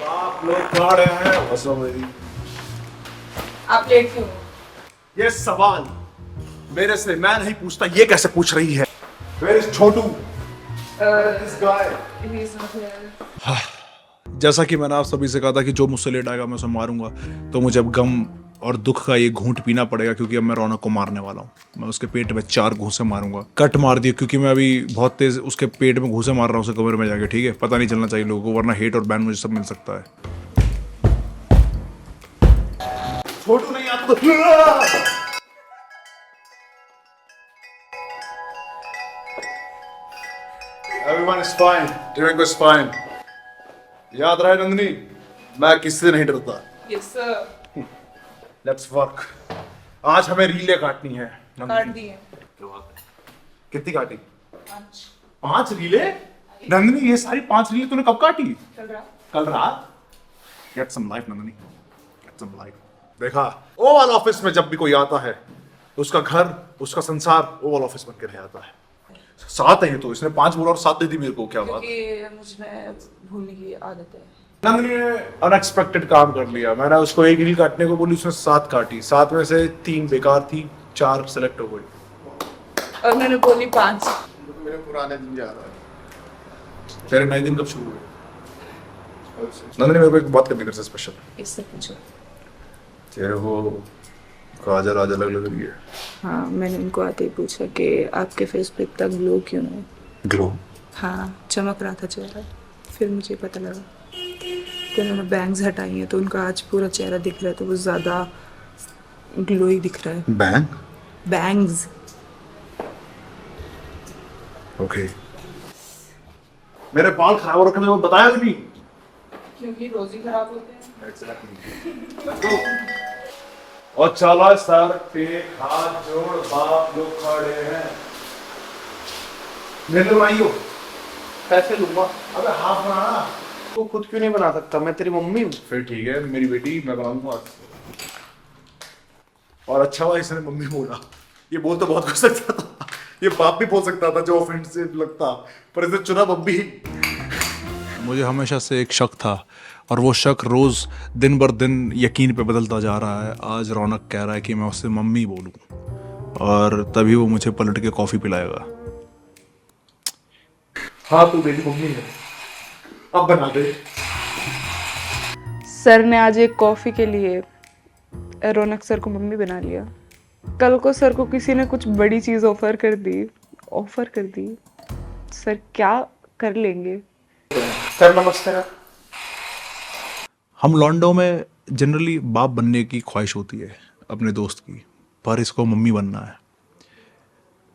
आप लोग खा रहे हैं आप लेट क्यों हो? ये सवाल मेरे से मैं नहीं पूछता, ये कैसे पूछ रही है? Where is Chhotu? This guy. He's not here. जैसा कि मैंने आप सभी से कहा था कि जो मुझसे लेट आएगा मैं उसे मारूंगा, तो मुझे अब गम और दुख का ये घूंट पीना पड़ेगा, क्योंकि अब मैं रौनक को मारने वाला हूँ। मैं उसके पेट में 4 घूंसे मारूंगा। कट मार दिया, क्योंकि मैं अभी बहुत तेज उसके पेट में घूंसे मार रहा हूँ, उसे कमरे में जाके। ठीक है, पता नहीं चलना चाहिए लोगों को, वरना हेट और बैन मुझे सब मिल सकता है। छोटू नहीं आता तो Everyone is fine. Doing is fine. याद रहे नंदिनी, मैं किसी से नहीं डरता। Yes sir. Let's work. आज हमें रीलें काटनी है। काट दिए। कितनी काटी? 5 5 रीलें? नंदिनी, ये सारी 5 रीलें तूने कब काटी? कल कल रात। रात? Get some life Nandini, get some life. देखा, ओवल ऑफिस में जब भी कोई आता है, उसका घर, उसका संसार ओवल ऑफिस बन के रह जाता है। 7 है तो इसने 5 बोला और 7 दे दी मेरे को, क्या बात? क्योंकि मुझे भूलने की आदत है। नंदिनी ने अनएक्सपेक्टेड काम कर लिया। मैंने उसको 1 रील काटने को बोली, उसने 7 काटी। 7 में से 3 बेकार थी, 4 सेलेक्ट हो गई। और मैंने बोली 5। मेरे पुराने दिन याद आए। तेरे नए दिन कब शुरू हुए? नंदिनी, मेरे को एक बात करनी है स्पेशल। इससे पूछो। तेरे को काजल आज अलग लग रही है। हाँ, मैंने उनको आते ही पूछा कि आपके फेस पे इतना ग्लो क्यों है? ग्लो? हाँ, चमक रहा था चेहरा। फिर मुझे पता लगा कि उन्होंने बैंग्स हटाई हैं, तो उनका आज पूरा चेहरा दिख रहा है, तो वो ज़्यादा ग्लोई दिख रहा है। बैंग? बैंग्स। ओके। मेरे बाल खराब हो रखे हैं, वो बताया नहीं। क्योंकि रोज ही खराब होते हैं। और चला सर पे हाथ जोड़, बाप लोग खड़े हैं। मेरे को आई हो पैसे लूंगा। अबे हाथ बनाना। तू खुद क्यों नहीं बना सकता? मैं तेरी मम्मी हूँ। फिर ठीक है, मेरी बेटी, मैं बनाऊंगा। और अच्छा हुआ इसने मम्मी बोला। ये बोल तो बहुत कुछ सकता था, ये बाप भी बोल सकता था जो ऑफेंसिव लगता, पर इसने चुना मम्मी। मुझे हमेशा से एक शक था, और वो शक रोज दिन बर दिन यकीन पे बदलता जा रहा है। आज रौनक कह रहा है कि मैं उससे मम्मी बोलूं, और तभी वो मुझे पलट के कॉफी पिलाएगा। हाँ, तू मेरी मम्मी है, अब बना दे। सर ने आज एक कॉफी के लिए रौनक सर को मम्मी बना लिया। कल को सर को किसी ने कुछ बड़ी चीज ऑफर कर दी, सर क्या कर लेंगे? सर नमस्ते। हम लॉन्डो में जनरली बाप बनने की ख्वाहिश होती है अपने दोस्त की, पर इसको मम्मी बनना है।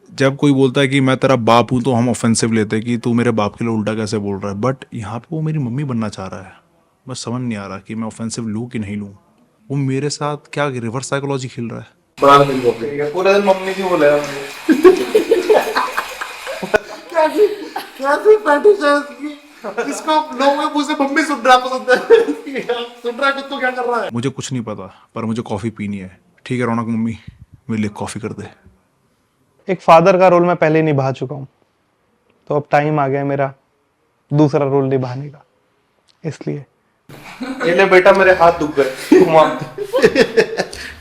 जब कोई बोलता है कि मैं तेरा बाप हूं, तो हम ऑफेंसिव लेते हैं कि तू मेरे बाप के लिए उल्टा कैसे बोल रहा है, बट यहाँ पे वो मेरी मम्मी बनना चाह रहा है। बस समझ नहीं आ रहा कि मैं ऑफेंसिव लूँ कि नहीं लूँ। वो मेरे साथ क्या रिवर्स साइकोलॉजी खेल रहा है। पूरे दिन मम्मी जी बोले इसको लोगों के मुंह से मम्मी सुन रहा पसंद है। सुन रहा है तो क्या कर रहा है? मुझे कुछ नहीं पता, पर मुझे कॉफी पीनी है। ठीक है रौनक, मम्मी मेरे लिए कॉफी कर दे। एक फादर का रोल मैं पहले निभा चुका हूँ, तो अब टाइम आ गया मेरा दूसरा रोल निभाने का। इसलिए ये बेटा मेरे हाथ दुख गए।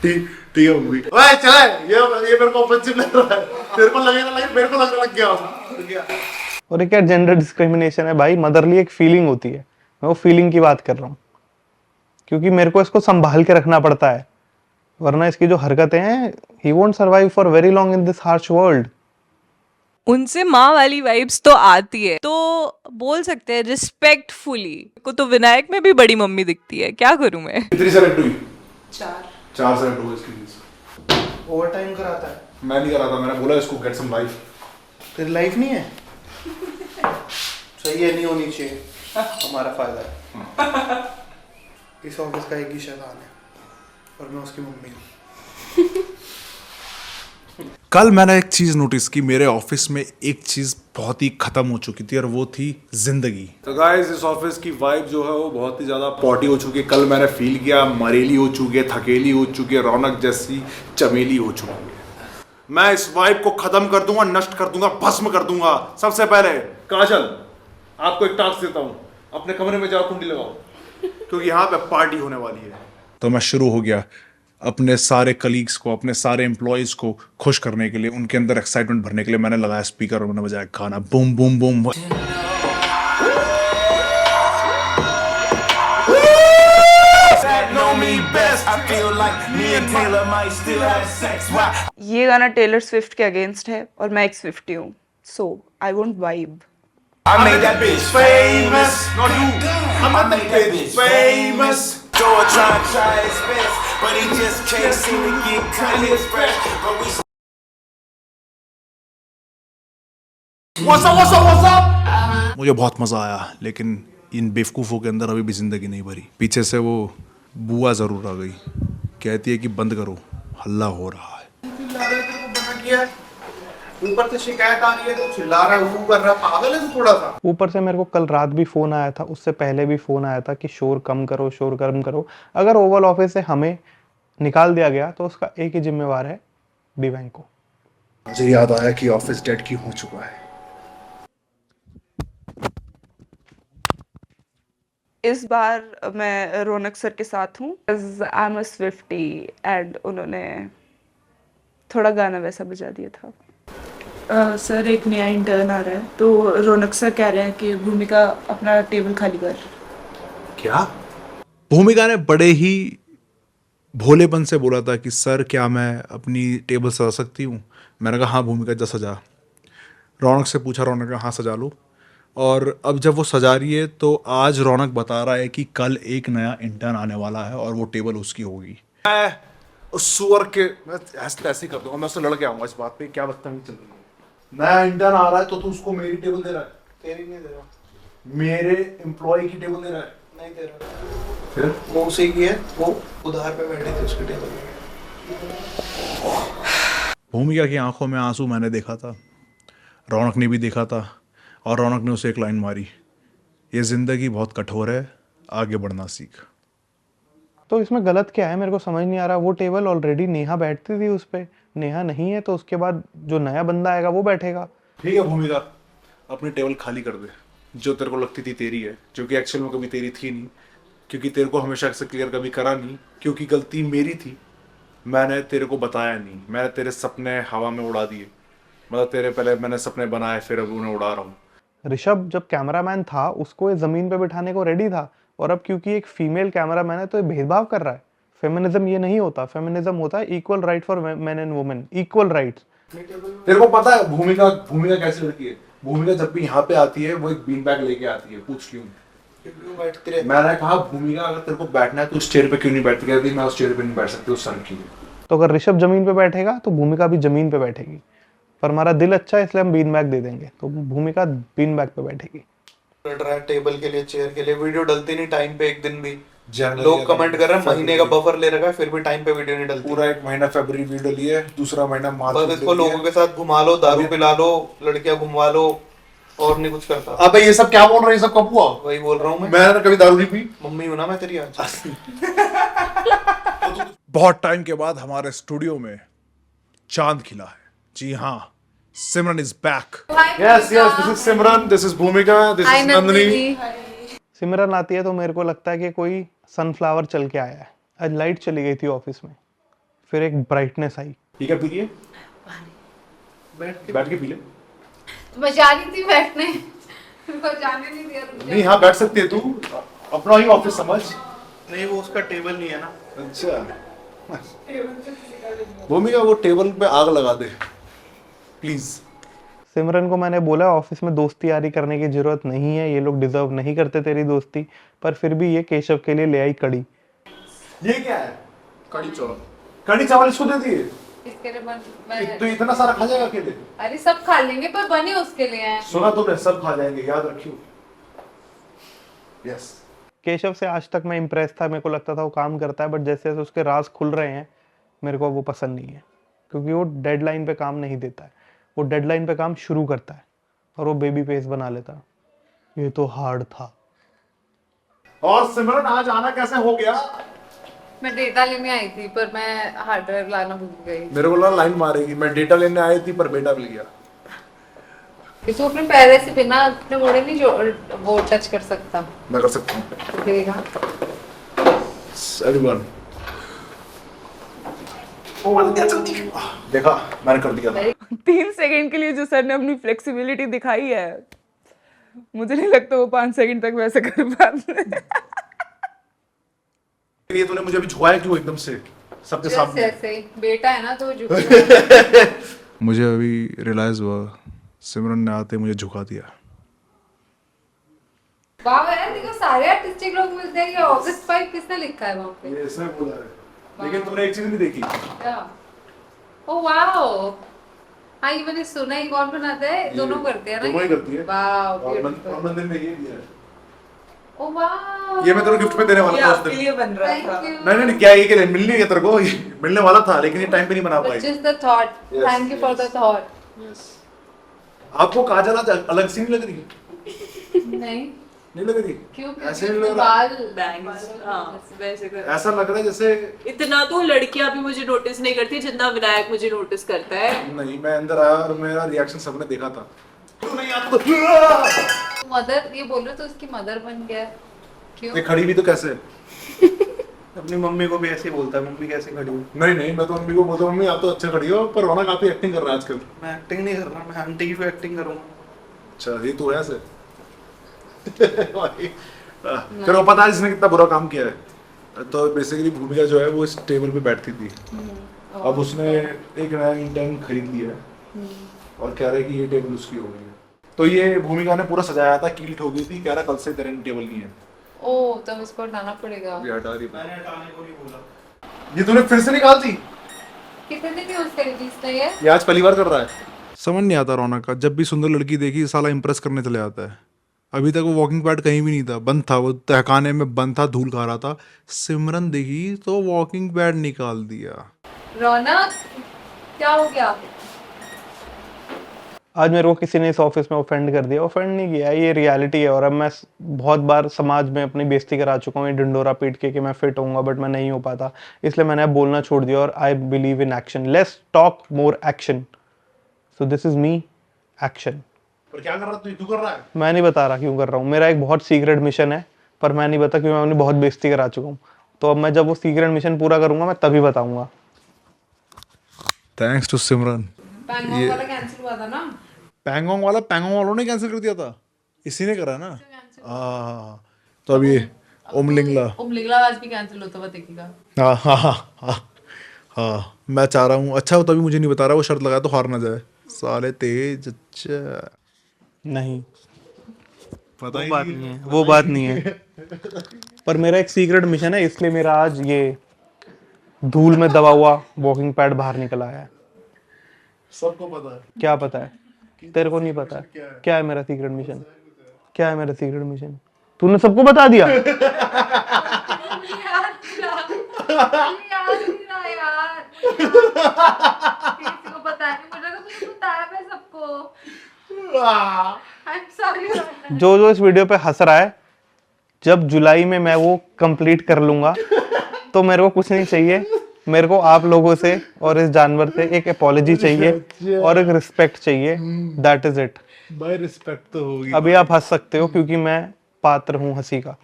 ठीक है मम्मी। ओए चले, ये मेरे को ऑफेंसिव लग रहा है। तेरे को लगेगा, मेरे को लग गया। और ये क्या जेंडर डिस्क्रिमिनेशन है भाई? मदरली एक फीलिंग होती है, मैं वो फीलिंग की बात कर रहा हूँ, क्योंकि मेरे को इसको संभाल के रखना पड़ता है, वरना इसकी जो हरकतें हैं, he won't survive for very long in this harsh world. उनसे माँ वाली वाइब्स तो आती है, तो बोल सकते हैं रिस्पेक्टफुली को तो विनायक में भी बड़ी मम्मी दिखती है। क्या करूं मैं? कितनी सेलेक्ट हुई? 4 सेलेक्ट हुई इसकी। ओवर टाइम कराता है? मैं नहीं करा था, मैंने बोला इसको गेट सम लाइफ। तेरी लाइफ नहीं है? सही है, नहीं होनी चाहिए, हमारा फायदा है। इस ऑफिस का एक ही शैतान है, और मैं उसकी मम्मी हूँ। कल मैंने एक चीज नोटिस की, मेरे ऑफिस में एक चीज बहुत ही खत्म हो चुकी थी, और वो थी जिंदगी। तो गाइस, इस ऑफिस की वाइब जो है वो बहुत ही ज्यादा पॉटी हो चुकी है। कल मैंने फील किया मरेली हो चुकी है, थकेली हो चुकी है, रौनक जैसी चमेली हो चुकी है। मैं इस वाइब को खत्म कर दूंगा, नष्ट कर दूंगा, भस्म कर दूंगा। सबसे पहले काजल, आपको एक टास्क देता हूं, अपने कमरे में जाओ, कुंडी लगाओ। क्योंकि यहाँ पे पार्टी होने वाली है। तो मैं शुरू हो गया अपने सारे कलीग्स को, अपने सारे एम्प्लॉयज़ को खुश करने के लिए, उनके अंदर एक्साइटमेंट भरने के लिए मैंने लगाया स्पीकर और मैंने बजाया गाना बूम बूम बूम। ये गाना टेलर स्विफ्ट के अगेंस्ट है और मैं एक स्विफ्टी हूँ, so I won't vibe. I made that bitch famous. Not you. I'm not that bitch famous. George trying to try his best, but he just can't seem to get cut his breath. But we What's up? मुझे बहुत मजा आया, लेकिन इन बेवकूफ़ों के अंदर अभी भी जिंदगी नहीं भरी। पीछे से वो बुआ जरूर आ गई, कहती है कि बंद करो, हल्ला हो रहा है। ऊपर से शिकायत आ रही है तो चिल्ला रहा है, वो कर रहा है, पागल है तू थोड़ा सा। ऊपर से मेरे को कल रात भी फोन आया था, उससे पहले भी फोन आया था कि शोर कम करो, शोर कम करो। अगर ओवल ऑफिस से हमें निकाल दिया गया तो उसका एक ही जिम्मेवार है, डिवाइन को। मुझे याद आया कि ऑफिस डेड क्यों हो चुका है। इस बार मैं रौनक सर के साथ हूँ, I am a Swiftie and उन्होंने थोड़ा गाना वैसा बजा दिया था। सर एक नया इंटर्न आ रहा है तो रौनक सर कह रहे हैं कि भूमिका अपना टेबल खाली कर। क्या? भूमिका ने बड़े ही भोलेपन से बोला था कि सर क्या मैं अपनी टेबल सजा सकती हूँ। मैंने कहा हाँ भूमिका जा सजा। रौनक से पूछा, रौनक का हाँ सजा लो। और अब जब वो सजा रही है तो आज रौनक बता रहा है कि कल एक नया इंटर्न आने वाला है और वो टेबल उसकी होगी। मैं उस सुअर के मैं ऐसे ही कर दूंगा, मैं उससे लड़ के आऊंगा इस बात पे। क्या बदतमीजी चल रही है। नया इंटर्न आ रहा है तो तू उसको मेरी टेबल दे रहा है? तेरी नहीं दे रहा, मेरे एम्प्लॉय की टेबल दे रहा है? नहीं दे रहा। फिर वो उसी की है, वो उधार पे बैठे थे उसके टेबल पे। भूमिका की आंखों में आंसू मैंने देखा था, रौनक ने भी देखा था, और रौनक ने उसे एक लाइन मारी, ये जिंदगी बहुत कठोर है, आगे बढ़ना सीख। तो इसमें गलत क्या है, मेरे को समझ नहीं आ रहा। वो टेबल ऑलरेडी नेहा बैठती थी उस पे, नेहा नहीं है तो उसके बाद जो नया बंदा आएगा वो बैठेगा। ठीक है भूमिका, अपनी टेबल खाली कर दे। जो तेरे को लगती थी तेरी है, जो कि एक्चुअल में कभी तेरी थी नहीं, क्योंकि तेरे को हमेशा से क्लियर कभी करा नहीं, क्योंकि गलती मेरी थी। मैंने तेरे को बताया नहीं, मैंने तेरे सपने हवा में उड़ा दिए। मतलब तेरे पहले मैंने सपने बनाए, फिर अब उन्हें उड़ा रहा हूँ। ऋषभ जब कैमरामैन था उसको ये जमीन पे बिठाने को रेडी था, और अब क्योंकि एक फीमेल कैमरामैन है तो ये भेदभाव कर रहा है। फेमिनिज्म ये नहीं होता, फेमिनिज्म होता है equal right for main and women, equal rights. तेरे को पता है भूमिका कैसी लड़की है? भूमिका जब भी यहाँ पे आती है वो एक बीन बैग लेके आती है। पूछ क्यों बैठती रहे। मैंने कहा भूमिका अगर तेरे को बैठना है तो उस चेयर पे क्यों नहीं बैठती? कहती मैं उस चेयर पे नहीं बैठ सकती, उस सर की। तो अगर ऋषभ जमीन पे बैठेगा तो भूमिका भी जमीन पे बैठेगी, पर हमारा दिल अच्छा है इसलिए हम बीन बैग दे देंगे, तो भूमिका बीन बैग पे बैठेगी। लड़ रहा है टेबल के लिए, चेयर के लिए। वीडियो डलती नहीं टाइम पे, एक दिन भी। लोग कमेंट कर रहे हैं महीने का बफर ले रखा है फिर भी टाइम पे वीडियो नहीं डलती। पूरा एक महीना फरवरी वीडियो लिए, दूसरा महीना मार्च। बस इसको लोगों के साथ घुमा लो, दारू पिला लो, लड़कियां घुमा लो, और नहीं कुछ करता। अबे ये सब क्या बोल रहे हैं? सब कब हुआ? वही बोल रहा हूँ मैं। मैंने कभी दारू नहीं पी। मम्मी हूं ना मैं तेरी आज। बहुत टाइम के बाद हमारे स्टूडियो में चांद खिला है। जी हाँ, Simran is back. Yes yes, this is Simran, this is Bhumika, this is Nandini. Simran आती है तो मेरे को लगता है कि कोई सनफ्लावर चल के आया है। आज लाइट चली गई थी ऑफिस में, फिर एक ब्राइटनेस आई। ठीक है, पी लिए? बैठ के पी ले। मैं जा रही थी बैठने, मेरे को जाने नहीं दिया तुमने। नहीं, हाँ बैठ सकती है तू, अपना ही ऑफिस समझ। नहीं वो उसका टेबल नहीं है ना। अच्छा भूमिका, वो टेबल पे आग लगा दे प्लीज। सिमरन को मैंने बोला ऑफिस में दोस्ती यारी करने की जरूरत नहीं है, ये लोग डिजर्व नहीं करते तेरी दोस्ती, पर फिर भी ये केशव के लिए ले आई कड़ी। ये क्या है? कड़ी चावल। कड़ी चावल इसको दे दिए? इसके लिए मैं तो इतना सारा खा जाएगा अकेले? अरे सब खा लेंगे पर बने उसके लिए हैं। सुना तूने, सब खा जाएंगे, याद रखियो। यस। केशव से आज तक मैं इम्प्रेस था, मेरे को लगता था वो काम करता है, बट जैसे जैसे उसके राज खुल रहे हैं मेरे को वो पसंद नहीं है, क्योंकि वो डेडलाइन पे काम नहीं देता है। वो डेडलाइन पे काम शुरू करता है और वो बेबी फेस बना लेता है। ये तो हार्ड था। और सिमरन आज आना कैसे हो गया? मैं डेटा लेने आई थी पर मैं हार्ड ड्राइव लाना भूल गई। मेरे को लगा लाइन मारेगी। मैं डेटा लेने आई थी पर बेटा मिल गया। इसको अपने पैर से बिना अपने घोड़े नहीं जो वो टच कर सकता। मैं कर सकता हूँ। देगा everyone. देखा मैंने कर दिया था 3 सेकंड के लिए जो सर ने अपनी फ्लेक्सिबिलिटी दिखाई है, मुझे नहीं लगता वो 5 सेकंड तक वैसे कर पाते। ये तूने मुझे अभी झुकाया क्यों एकदम से सबके सामने? ऐसे ही बेटा है ना तो झुक मुझे अभी रियलाइज हुआ सिमरन ने आते मुझे झुका दिया। वाह यार, देखो सारे आर्टिस्टिक लोग मिलते हैं। ये ऑगस्ट 5 किसने लिखा है वहाँ पे? ये इसने बोला है, लेकिन तूने एक चीज नहीं देखी। क्या? ओ वाओ, हाँ ये मैंने सुना ही। कौन बनाता है? दोनों करते हैं ना? दोनों ही करती है। वाओ और ब्यूटीफुल। मंदिर ने ये दिया है। ओ वाओ, ये मैं तेरे गिफ्ट में देने वाला था उस दिन। लिए बन रहा था। Thank you. नहीं नहीं क्या ये मिलने गया तेरे को, ये मिलने वाला था लेकिन ये टाइम पे नहीं बना पाई। Just the thought, Yes, thank you for the thought. आपको काजल आज अलग सी नहीं लग रही? नहीं नहीं लग रही? क्यों? ऐसे नहीं लग रहा? बाल बैंग्स, हाँ वैसे कर। ऐसा लग रहा है जैसे इतना तो लड़कियां भी मुझे नोटिस नहीं करती जितना विनायक मुझे नोटिस करता है। नहीं। मैं अंदर आया और मेरा रिएक्शन सबने देखा था। तू नहीं आता तो मदर, ये बोल रहे तो उसकी मदर बन गया है। क्यों? ये खड़ी भी तो कैसे? अपनी मम्मी को भी ऐसे ही बोलता है, मम्मी कैसे खड़ी हूँ। नहीं नहीं, मैं तो मम्मी को बोलता हूँ मम्मी आप तो अच्छे खड़ी हो, पर रोना काफी एक्टिंग कर रहा है आजकल। मैं एक्टिंग नहीं कर रहा, मैं आंटी की एक्टिंग करूँगा। अच्छा ये तो है ऐसे। भाई, फिर वो पता है इसने कितना बुरा काम किया है। तो बेसिकली भूमिका जो है वो इस टेबल पे बैठती थी, अब उसने एक नया इंटर्न खरीद लिया है और कह रहा है कि ये टेबल उसकी हो गई है। तो ये भूमिका ने पूरा सजाया था, कील ठोक दी थी, कह रहा कल से तेरे टेबल नहीं है। ओ तब इसको हटाना पड़ेगा। ये हटा रही मैंने हटाने को नहीं बोला। ये तूने फिर से निकाल दी? कितने दिन यूज करी थी इसने ये आज पहली बार कर रहा है। समझ नहीं आता रौनक का, जब भी सुंदर लड़की देखी साला इंप्रेस करने चले आता है। अभी तक वो वॉकिंग पैड कहीं भी नहीं था, बंद था, वो तहखाने में बंद था, धूल खा रहा था। सिमरन देखी तो वॉकिंग पैड निकाल दिया। रौनक क्या हो गया? आज मेरे को किसी ने इस ऑफिस में ऑफेंड कर दिया। ऑफेंड नहीं किया, ये रियलिटी है। और अब मैं बहुत बार समाज में अपनी बेइज्जती करा चुका हूँ, ये डंडोरा पीट के कि मैं फिट होऊंगा, बट मैं नहीं हो पाता। इसलिए मैंने अब बोलना छोड़ दिया और I believe in action. Less talk more action. So this is me, action. पर क्या कर रहा तू कर रहा है? मैं नहीं बता रहा क्यों कर रहा हूँ, मेरा एक बहुत सीक्रेट मिशन है, पर मैं नहीं बता क्योंकि मैं अपनी बहुत बेइज्जती करा चुका हूँ। तो अब मैं जब वो सीक्रेट मिशन पूरा करूंगा मैं तभी बताऊंगा। थैंक्स टू सिमरन। बैंगॉक वाला कैंसिल हुआ था ना? पैंगोंग वालों ने कैंसिल कर दिया था, इसी ने करा ना। हाँ, तो अब ये ओमलिंगला। उमलिंगला आज भी कैंसिल होता हुआ दिखेगा। हाँ हाँ हाँ हाँ हाँ, मैं चाह रहा हूँ। अच्छा तभी मुझे नहीं बता रहा, वो शर्त लगाया तो हार ना जाए साले तेज। अच्छा नहीं, पता ही बात नहीं है, वो बात नहीं है। पर मेरा एक सीक्रेट मिशन है, इसलिए मेरा आज ये धूल में दबा हुआ वॉकिंग पैड बाहर निकल आया है। सबको पता है। क्या पता है? तेरे को नहीं पता है? क्या है मेरा सीक्रेट मिशन? क्या है मेरा सीक्रेट मिशन? तूने सबको बता दिया? याद नहीं रहा यार। किसी को पता नहीं, मुझे तो तुझे बताया मैं सबको। I'm sorry। जो जो इस वीडियो पे हंस रहा है, जब जुलाई में मैं वो कंप्लीट कर लूंगा तो मेरे को कुछ नहीं चाहिए। मेरे को आप लोगों से और इस जानवर से एक अपॉलॉजी चाहिए और एक रिस्पेक्ट चाहिए। That is it. भाई रिस्पेक्ट तो होगी। अभी आप हंस सकते हो क्योंकि मैं पात्र हूँ हंसी का।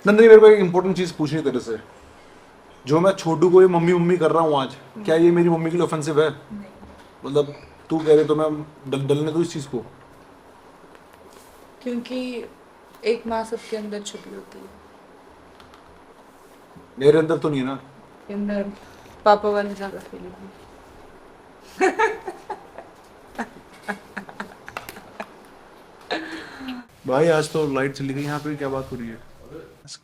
नंदनी मेरे को एक इम्पोर्टेंट चीज पूछनी है तेरे से। जो मैं छोटू को ये मम्मी मम्मी कर रहा हूँ आज, क्या ये मेरी मम्मी के लिए ऑफेंसिव है? मतलब तू कह रहे तो मैं डलने दूँ इस चीज को? क्योंकि एक माँ सबके अंदर छुपी होती है। मेरे अंदर तो नहीं है ना। अंदर पापा वाली ज्यादा फीलिंग है। भाई आज तो लाइट चली गई, यहाँ पे क्या बात हो रही है?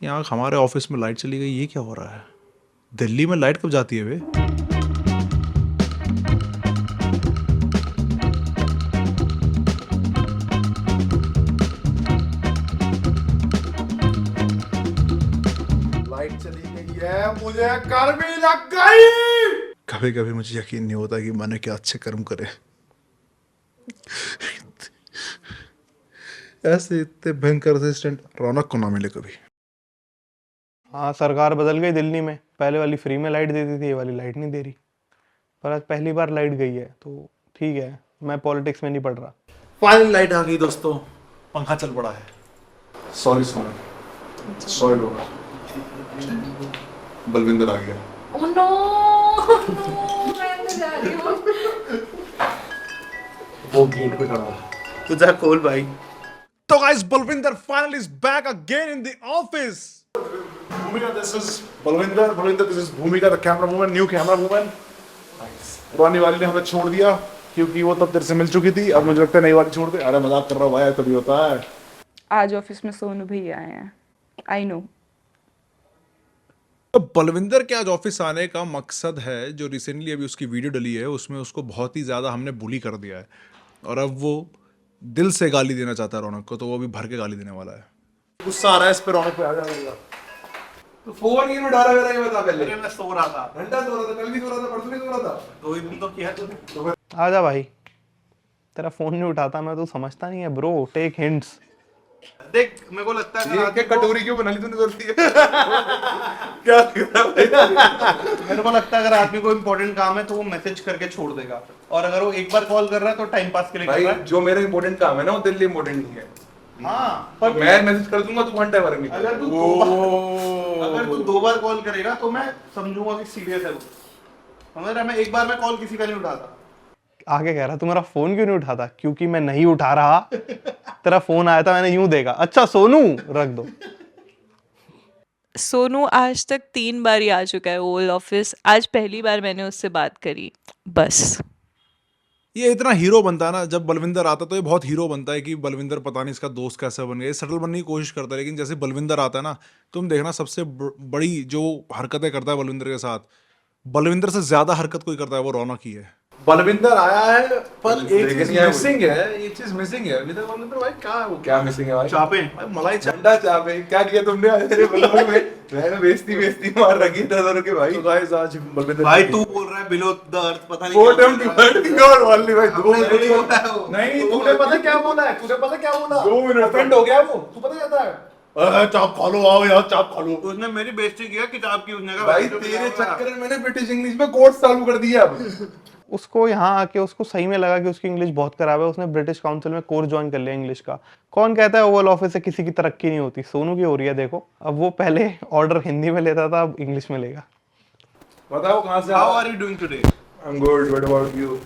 यहाँ हमारे ऑफिस में लाइट चली गई, ये क्या हो रहा है? दिल्ली में लाइट कब जाती है बे? लाइट चली गई है, मुझे गर्मी लग गई। कभी कभी मुझे यकीन नहीं होता कि मैंने क्या अच्छे कर्म करे। ऐसे इतने भयंकर असिस्टेंट रौनक को ना मिले कभी। हाँ, सरकार बदल गई दिल्ली में। पहले वाली फ्री में लाइट देती थी, ये वाली लाइट नहीं दे रही। पर आज पहली बार लाइट गई है तो ठीक है, मैं पॉलिटिक्स में नहीं पढ़ रहा। फाइनल लाइट आ गई दोस्तों, पंखा चल पड़ा है। सॉरी सॉरी लोग, बलविंदर आ गया। Oh no! मैं अंदर जा रही हूँ। वो गेट पे खड़ा है। तू जा खोल भाई। तो guys, Balwinder finally is back again in the office. Bhumika, this is Balwinder, this is Bhumika, the camera woman, new camera woman. पुरानी वाली ने हमें छोड़ दिया क्योंकि वो तब तेरे से मिल चुकी थी, अब मुझे लगता है नई वाली छोड़ दे। अरे मजाक कर रहा हूँ भाई, तभी होता है। आज ऑफिस में सोनू भैया आए हैं, आई नो। तो बलविंदर के आज ऑफिस आने का मकसद है, जो रिसेंटली अभी उसकी वीडियो डली है उसमें उसको बहुत ही ज़्यादा हमने बुली कर दिया है और अब वो दिल से गाली देना चाहता है रौनक को, तो वो अभी भर के गाली देने वाला है। गुस्सा आ रहा है इस पे, रौनक पे आ जाएगा। तो फोन क्यों उठा रहा है, ये बता पहले। मैं सो रहा था, घंटा सो रहा था, कल भी सो रहा था, परसों भी सो रहा था। 2 दिन तो किया तूने। आजा भाई, तेरा फोन नहीं उठाता मैं, तू समझता नहीं है ब्रो, टेक हिंट्स। देख मेरे को लगता है ये कटोरी क्यों बना ली तूने गलती है? क्या कर रहा है? मेरे को लगता है अगर आदमी को इम्पोर्टेंट काम है तो वो मैसेज करके छोड़ देगा, और अगर वो एक बार कॉल कर रहा है तो टाइम पास के लिए कर भाई रहा है। जो मेरा इंपॉर्टेंट काम है ना वो तेरे लिए इंपॉर्टेंट नहीं है। हाँ, पर मैं मैसेज कर दूंगा तो घंटे भर में। अगर तू दो बार कॉल करेगा तो मैं समझूंगा कि सीरियस है वो। समझ रहा है? मैं एक बार में कॉल किसी का नहीं उठाता। आगे कह रहा तू मेरा फोन क्यों नहीं उठाता? क्योंकि मैं नहीं उठा रहा। तेरा फोन आया था, मैंने यूं देखा, अच्छा सोनू, रख दो। सोनू आज तक 3 बार ही आ चुका है ओवल ऑफिस, आज पहली बार मैंने उससे बात करी, बस। ये इतना हीरो बनता है ना, जब बलविंदर आता है तो ये बहुत हीरो बनता है कि बलविंदर पता नहीं इसका दोस्त कैसे बन गया। ये सटल बनने की कोशिश करता है, लेकिन जैसे बलविंदर आता है ना, तुम देखना सबसे बड़ी जो हरकतें करता है बलविंदर के साथ, बलविंदर से ज्यादा हरकत कोई करता है वो रौनक ही है। बलविंदर आया है पर एक चीज मिसिंग है, एक चीज मिसिंग है। बलविंदर भाई क्या मिसिंग है भाई? चापे मलाई ठंडा चापे क्या किया तुमने आज मेरे ब्लॉग में? मैंने बेइज्जती मार रखी था के भाई। तो गाइस आज बलविंदर भाई तू बोल रहा है बिलो द अर्थ, पता नहीं कोट एम टू और वाली भाई दो नहीं, तूने पता क्या बोला है? तूने पता क्या बोला? 2 मिनट ऑफेंड हो गया वो, तू पता जाता है। चाप खा लो, आओ यार चाप खा लो। उसने मेरी बेइज्जती किया किताब की, उसने कहा भाई तेरे चक्कर में मैंने ब्रिटिश इंग्लिश में कोर्स चालू कर दिया अब। उसको यहाँ आके उसको सही में लगा कि उसकी इंग्लिश बहुत खराब है, उसने ब्रिटिश काउंसिल में कोर्स ज्वाइन कर लिया इंग्लिश का। कौन कहता है ओवल ऑफिस से किसी की तरक्की नहीं होती? सोनू की हो रही है देखो। अब वो पहले ऑर्डर हिंदी में लेता था, अब इंग्लिश में लेगा। बताओ कहाँ से? How are you doing today? I am good, what about you?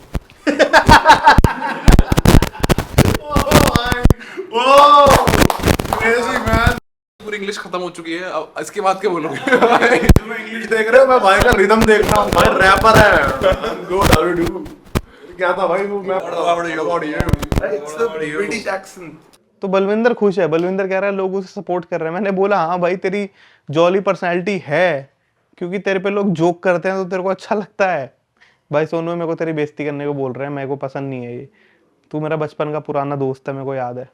पूरी इंग्लिश खत्म हो चुकी है, अब इसके बाद क्या बोलोगे? तुम्हें इंग्लिश देख रहे हो, मैं भाई का रिदम देख रहा हूँ। भाई रैपर है। Good, how do do? क्या था भाई वो? मैं इट्स द ब्रिटिश एक्सेंट। तो बलविंदर खुश है, बलविंदर कह रहा है लोग उसे सपोर्ट कर रहे हैं। मैंने बोला हाँ भाई तेरी जॉली पर्सनैलिटी है, क्योंकि तेरे पे लोग जोक करते हैं तो तेरे को अच्छा लगता है। भाई सोनू मेरे को तेरी बेइज्जती करने को बोल रहे हैं, मेरे को पसंद नहीं है ये। तू मेरा बचपन का पुराना दोस्त है, मेरे को याद है।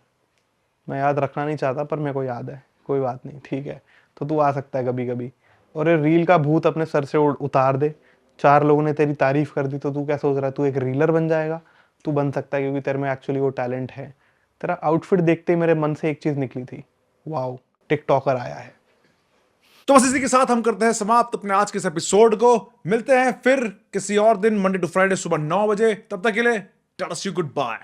मैं याद रखना नहीं चाहता पर मेरे को याद है, कोई बात नहीं, ठीक है। तो तू आ सकता है कभी कभी, और ये रील का भूत अपने सर से उतार दे। 4 लोगों ने तेरी तारीफ कर दी तो तू क्या सोच रहा है तू एक रीलर बन जाएगा? तू बन सकता है, क्योंकि तेरे में एक्चुअली वो टैलेंट है। तेरा आउटफिट देखते ही मेरे मन से एक चीज निकली थी, वाओ टिकटॉकर आया है। तो बस इसी के साथ हम करते हैं समाप्त अपने आज के इस एपिसोड को। मिलते हैं फिर किसी और दिन, मंडे टू फ्राइडे सुबह 9 बजे। तब तक के लिए टाटा, सी यू, गुड बाय।